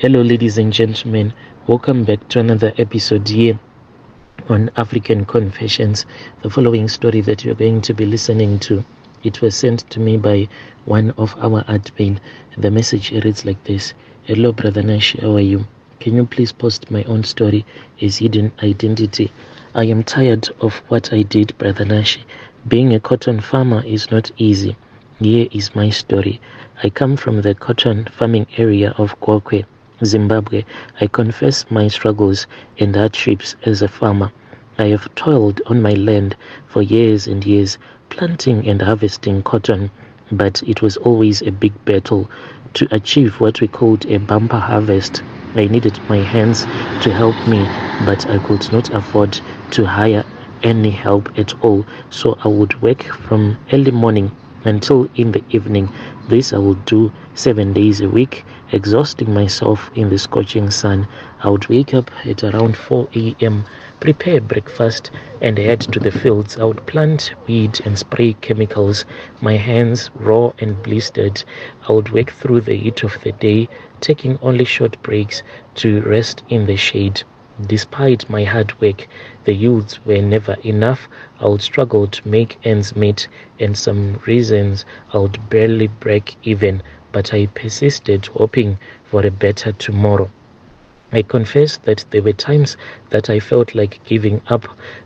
Hello, ladies and gentlemen. Welcome back to another episode here on African Confessions. The following story that you're going to be listening to, it was sent to me by one of our admin. The message reads like this. Hello, Brother Nash, how are you? Can you please post my own story as hidden identity? I am tired of what I did, Brother Nash. Being a cotton farmer is not easy. Here is my story. I come from the cotton farming area of Kwakwe, Zimbabwe. I confess my struggles and hardships as a farmer. I have toiled on my land for years and years, planting and harvesting cotton, but it was always a big battle. To achieve what we called a bumper harvest, I needed my hands to help me, but I could not afford to hire any help at all, so I would work from early morning until in the evening. This I would do 7 days a week, exhausting myself in the scorching sun. I would wake up at around 4 a.m., prepare breakfast, and head to the fields. I would plant weed and spray chemicals, my hands raw and blistered. I would work through the heat of the day, taking only short breaks to rest in the shade. Despite my hard work, the yields were never enough. I would struggle to make ends meet, and some reasons I would barely break even, but I persisted, hoping for a better tomorrow. I confess that there were times that I felt like giving up,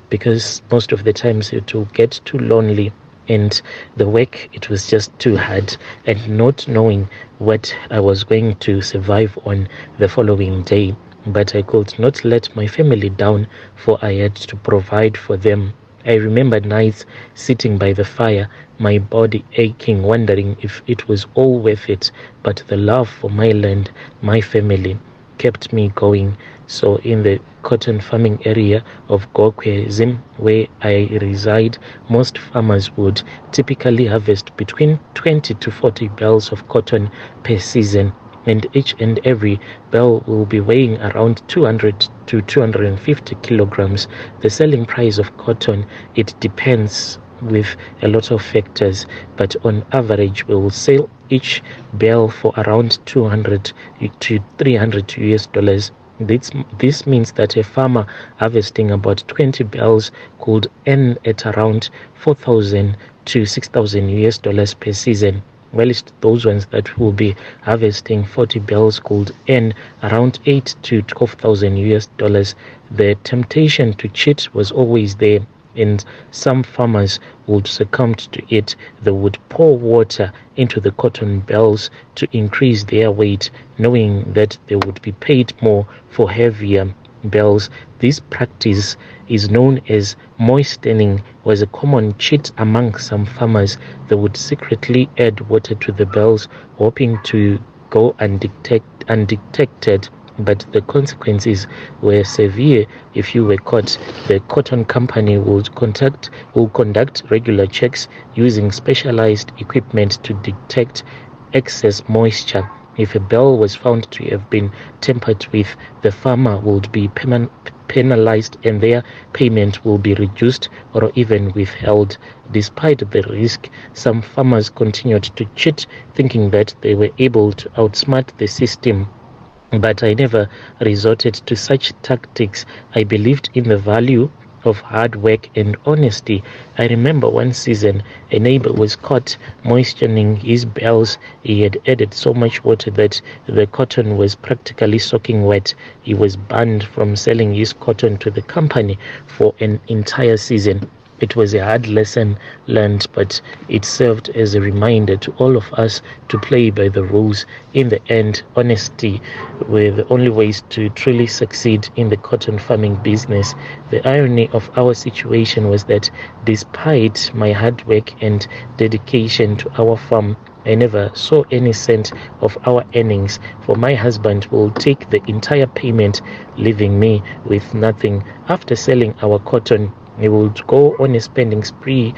because most of the times it would get too lonely and the work, it was just too hard, and not knowing what I was going to survive on the following day. But I could not let my family down, for I had to provide for them. I remember nights sitting by the fire, my body aching, wondering if it was all worth it, but the love for my land, my family, kept me going. So in the cotton farming area of Gokwe, Zim, where I reside, most farmers would typically harvest between 20 to 40 bales of cotton per season, and each and every bale will be weighing around 200 to 250 kilograms. The selling price of cotton, it depends with a lot of factors, but on average we will sell each bale for around 200 to 300 US dollars. This means that a farmer harvesting about 20 bales could earn at around 4,000 to 6,000 US dollars per season, whilst those ones that will be harvesting 40 bales could earn around 8 to 12,000 US dollars. The temptation to cheat was always there, and some farmers would succumb to it. They would pour water into the cotton bales to increase their weight, knowing that they would be paid more for heavier bales. This practice is known as moistening, was a common cheat among some farmers. They would secretly add water to the bales, hoping to go undetected, but the consequences were severe. If you were caught, the cotton company would conduct regular checks using specialized equipment to detect excess moisture. If a bale was found to have been tampered with, the farmer would be penalized, and their payment will be reduced or even withheld. Despite the risk, some farmers continued to cheat, thinking that they were able to outsmart the system. But I never resorted to such tactics. I believed in the value of hard work and honesty. I remember one season a neighbor was caught moistening his bales. He had added so much water that the cotton was practically soaking wet. He was banned from selling his cotton to the company for an entire season. It was a hard lesson learned, but it served as a reminder to all of us to play by the rules. In the end, honesty were the only ways to truly succeed in the cotton farming business. The irony of our situation was that despite my hard work and dedication to our farm, I never saw any cent of our earnings, for my husband will take the entire payment, leaving me with nothing. After selling our cotton, he would go on a spending spree,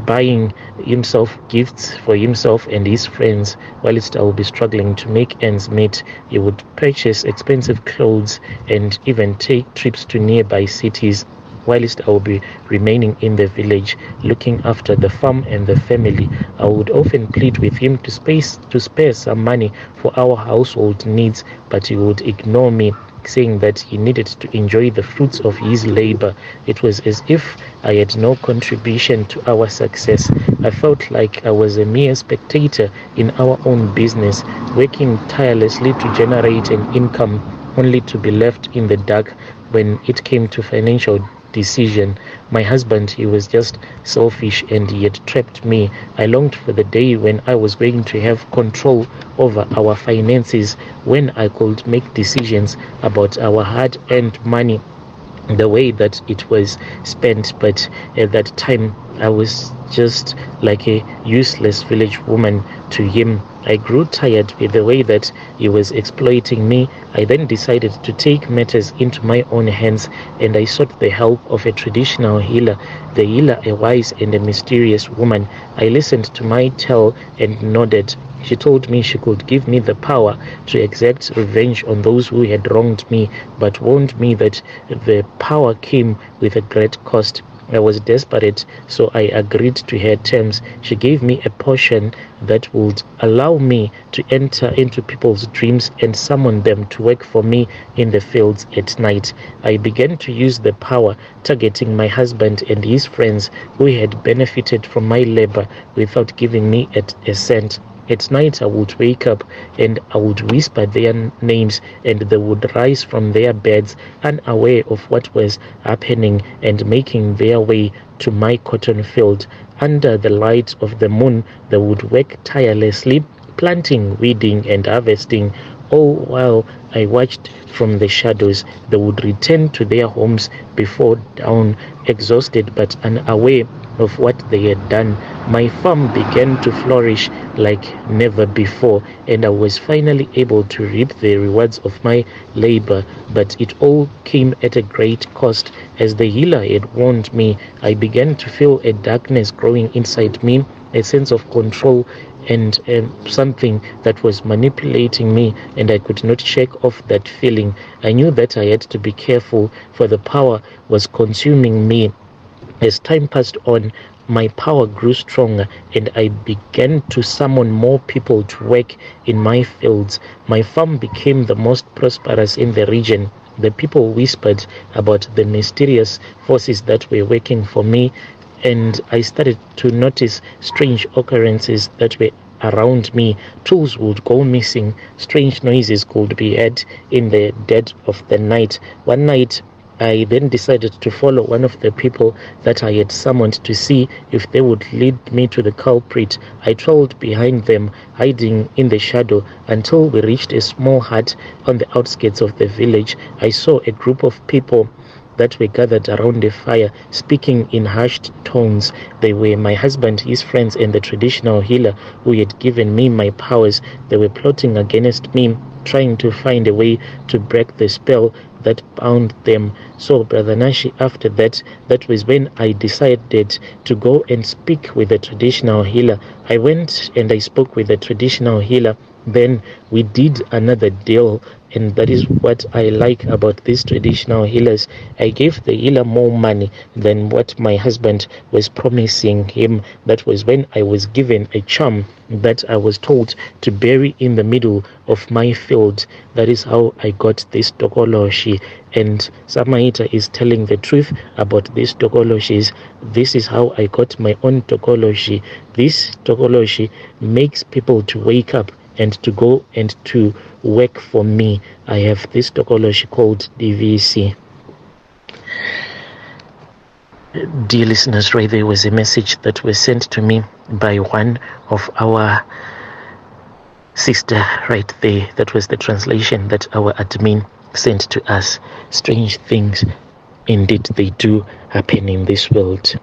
buying himself gifts for himself and his friends, whilst I will be struggling to make ends meet. He would purchase expensive clothes and even take trips to nearby cities. whilst I will be remaining in the village, looking after the farm and the family. I would often plead with him to spare some money for our household needs, but he would ignore me, saying that he needed to enjoy the fruits of his labor. It was as if I had no contribution to our success. I felt like I was a mere spectator in our own business, working tirelessly to generate an income, only to be left in the dark when it came to financial decision. My husband, he was just selfish, and he had trapped me. I longed for the day when I was going to have control over our finances, when I could make decisions about our hard-earned money, the way that it was spent. But at that time, I was just like a useless village woman to him. I grew tired with the way that he was exploiting me. I then decided to take matters into my own hands, and I sought the help of a traditional healer. The healer, a wise and a mysterious woman. I listened to my tale and nodded. She told me she could give me the power to exact revenge on those who had wronged me, but warned me that the power came with a great cost. I was desperate, so I agreed to her terms. She gave me a potion that would allow me to enter into people's dreams and summon them to work for me in the fields at night. I began to use the power, targeting my husband and his friends who had benefited from my labor without giving me a cent. At night I would wake up and I would whisper their names, and they would rise from their beds unaware of what was happening and making their way to my cotton field. Under the light of the moon, they would work tirelessly, planting, weeding, and harvesting. All while I watched from the shadows, they would return to their homes before dawn, exhausted but unaware of what they had done. My farm began to flourish like never before, and I was finally able to reap the rewards of my labor. But it all came at a great cost. As the healer had warned me, I began to feel a darkness growing inside me, a sense of control and something that was manipulating me, and I could not shake off that feeling. I knew that I had to be careful, for the power was consuming me. As time passed on, my power grew stronger, and I began to summon more people to work in my fields. My farm became the most prosperous in the region. The people whispered about the mysterious forces that were working for me, and I started to notice strange occurrences that were around me. Tools would go missing. Strange noises could be heard in the dead of the night. One night, I then decided to follow one of the people that I had summoned to see if they would lead me to the culprit. I trailed behind them, hiding in the shadow, until we reached a small hut on the outskirts of the village. I saw a group of people that were gathered around a fire, speaking in hushed tones. They were my husband, his friends, and the traditional healer who had given me my powers. They were plotting against me, trying to find a way to break the spell that bound them. So, Brother Nashi, after that was when I decided to go and speak with the traditional healer. I went and I spoke with the traditional healer. Then we did another deal, and that is what I like about these traditional healers. I gave the healer more money than what my husband was promising him. That was when I was given a charm that I was told to bury in the middle of my field. That is how I got this tokoloshi. And Samaita is telling the truth about these tokoloshis. This is how I got my own tokoloshi. This tokoloshi makes people to wake up and to go and to work for me. I have this tokoloshi called DVC. Dear listeners, right, there was a message that was sent to me by one of our sister right there. That was the translation that our admin sent to us. Strange things indeed they do happen in this world.